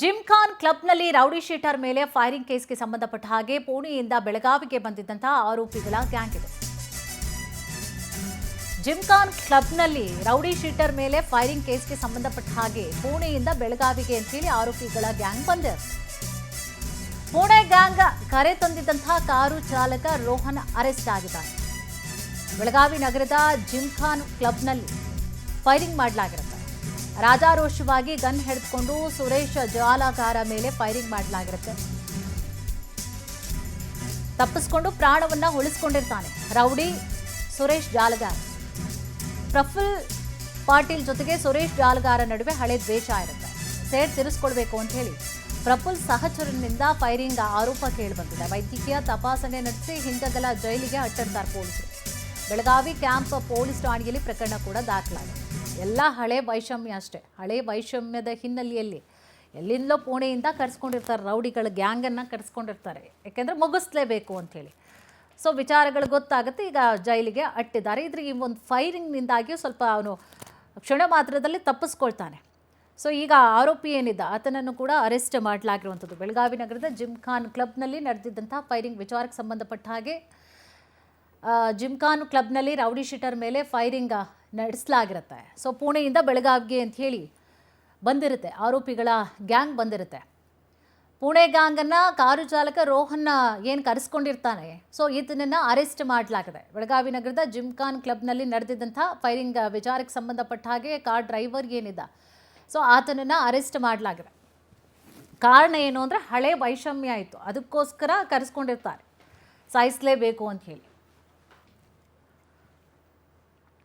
ಜಿಮ್ಖಾನ್ ಕ್ಲಬ್ನಲ್ಲಿ rowdy sheeter ಮೇಲೆ firing ಕೇಸ್ಗೆ ಸಂಬಂಧಪಟ್ಟ ಹಾಗೆ ಪುಣೆಯಿಂದ ಬೆಳಗಾವಿಗೆ ಬಂದಿದ್ದಂತಹ ಆರೋಪಿಗಳ ಗ್ಯಾಂಗ್ ಇದೆ. ಜಿಮ್ಖಾನ್ ಕ್ಲಬ್ನಲ್ಲಿ ರೌಡಿ ಶೀಟರ್ ಮೇಲೆ ಫೈರಿಂಗ್ ಕೇಸ್ಗೆ ಸಂಬಂಧಪಟ್ಟ ಹಾಗೆ ಪುಣೆಯಿಂದ ಬೆಳಗಾವಿಗೆ ಅಂತೇಳಿ ಆರೋಪಿಗಳ ಗ್ಯಾಂಗ್ ಬಂದಿದೆ. ಪುಣೆ ಗ್ಯಾಂಗ್ ಕರೆ ತಂದಿದ್ದಂತಹ ಕಾರು ಚಾಲಕ ರೋಹನ್ ಅರೆಸ್ಟ್ ಆಗಿದ್ದಾನೆ. ಬೆಳಗಾವಿ ನಗರದ ಜಿಮ್ಖಾನ್ ಕ್ಲಬ್ನಲ್ಲಿ ಫೈರಿಂಗ್ ಮಾಡಲಾಗಿರುತ್ತೆ. ರಾಜಾರೋಷವಾಗಿ ಗನ್ ಹಿಡಿದುಕೊಂಡು ಸುರೇಶ್ ಜಾಲಗಾರ ಮೇಲೆ ಫೈರಿಂಗ್ ಮಾಡಲಾಗಿರುತ್ತೆ. ತಪ್ಪಿಸಿಕೊಂಡು ಪ್ರಾಣವನ್ನ ಉಳಿಸಿಕೊಂಡಿರ್ತಾನೆ ರೌಡಿ ಸುರೇಶ್ ಜಾಲಗಾರ. ಪ್ರಫುಲ್ ಪಾಟೀಲ್ ಜೊತೆಗೆ ಸುರೇಶ್ ಜಾಲಗಾರ ನಡುವೆ ಹಳೆ ದ್ವೇಷ ಇರುತ್ತೆ. ಸೇಡ್ ತೀರಿಸಿಕೊಳ್ಬೇಕು ಅಂತ ಹೇಳಿ ಪ್ರಫುಲ್ ಸಹಚರನಿಂದ ಫೈರಿಂಗ್ ಆರೋಪ ಕೇಳಿಬಂದಿದೆ. ವೈದ್ಯಕೀಯ ತಪಾಸಣೆ ನಡೆಸಿ ಹಿಂದಗಲ ಜೈಲಿಗೆ ಅಟ್ಟಿರ್ತಾರೆ ಪೊಲೀಸರು. ಬೆಳಗಾವಿ ಕ್ಯಾಂಪ್ ಪೊಲೀಸ್ ಠಾಣೆಯಲ್ಲಿ ಪ್ರಕರಣ ಕೂಡ ದಾಖಲಾಗಿದೆ. ಎಲ್ಲ ಹಳೆ ವೈಷಮ್ಯ ಅಷ್ಟೇ. ಹಳೆ ವೈಷಮ್ಯದ ಹಿನ್ನೆಲೆಯಲ್ಲಿ ಎಲ್ಲಿಂದಲೋ ಪುಣೆಯಿಂದ ಕರೆಸ್ಕೊಂಡಿರ್ತಾರೆ, ರೌಡಿಗಳ ಗ್ಯಾಂಗನ್ನು ಕರೆಸ್ಕೊಂಡಿರ್ತಾರೆ. ಯಾಕೆಂದರೆ ಮುಗಿಸ್ಲೇಬೇಕು ಅಂಥೇಳಿ. ಸೊ ವಿಚಾರಗಳು ಗೊತ್ತಾಗುತ್ತೆ. ಈಗ ಜೈಲಿಗೆ ಅಟ್ಟಿದ್ದಾರೆ. ಇದ್ರ ಈ ಒಂದು ಫೈರಿಂಗ್ನಿಂದಾಗಿ ಸ್ವಲ್ಪ ಅವನು ಕ್ಷಣ ಮಾತ್ರದಲ್ಲಿ ತಪ್ಪಿಸ್ಕೊಳ್ತಾನೆ. ಸೊ ಈಗ ಆರೋಪಿ ಏನಿದ್ದ ಆತನನ್ನು ಕೂಡ ಅರೆಸ್ಟ್ ಮಾಡಲಾಗಿರುವಂಥದ್ದು. ಬೆಳಗಾವಿ ನಗರದ ಜಿಮ್ಖಾನ್ ಕ್ಲಬ್ನಲ್ಲಿ ನಡೆದಿದ್ದಂಥ ಫೈರಿಂಗ್ ವಿಚಾರಕ್ಕೆ ಸಂಬಂಧಪಟ್ಟ ಹಾಗೆ ಜಿಮ್ಖಾನ್ ಕ್ಲಬ್ನಲ್ಲಿ ರೌಡಿ ಶೀಟರ್ ಮೇಲೆ ಫೈರಿಂಗ್ ನಡೆಸಲಾಗಿರುತ್ತೆ. ಸೊ ಪುಣೆಯಿಂದ ಬೆಳಗಾವಿಗೆ ಅಂತ ಹೇಳಿ ಬಂದಿರುತ್ತೆ, ಆರೋಪಿಗಳ ಗ್ಯಾಂಗ್ ಬಂದಿರುತ್ತೆ. ಪುಣೆ ಗ್ಯಾಂಗನ್ನು ಕಾರು ಚಾಲಕ ರೋಹನ್ನ ಏನು ಕರೆಸ್ಕೊಂಡಿರ್ತಾನೆ, ಸೊ ಈತನನ್ನು ಅರೆಸ್ಟ್ ಮಾಡಲಾಗಿದೆ. ಬೆಳಗಾವಿ ನಗರದ ಜಿಮ್ಖಾನ್ ಕ್ಲಬ್ನಲ್ಲಿ ನಡೆದಿದ್ದಂಥ ಫೈರಿಂಗ್ ವಿಚಾರಕ್ಕೆ ಸಂಬಂಧಪಟ್ಟ ಹಾಗೆ ಕಾರ್ ಡ್ರೈವರ್ ಏನಿದ್ದ, ಸೊ ಆತನನ್ನು ಅರೆಸ್ಟ್ ಮಾಡಲಾಗಿದೆ. ಕಾರಣ ಏನು ಅಂದರೆ ಹಳೆ ವೈಷಮ್ಯ ಆಯಿತು, ಅದಕ್ಕೋಸ್ಕರ ಕರೆಸ್ಕೊಂಡಿರ್ತಾರೆ, ಸಾಯಿಸಲೇಬೇಕು ಅಂತ ಹೇಳಿ.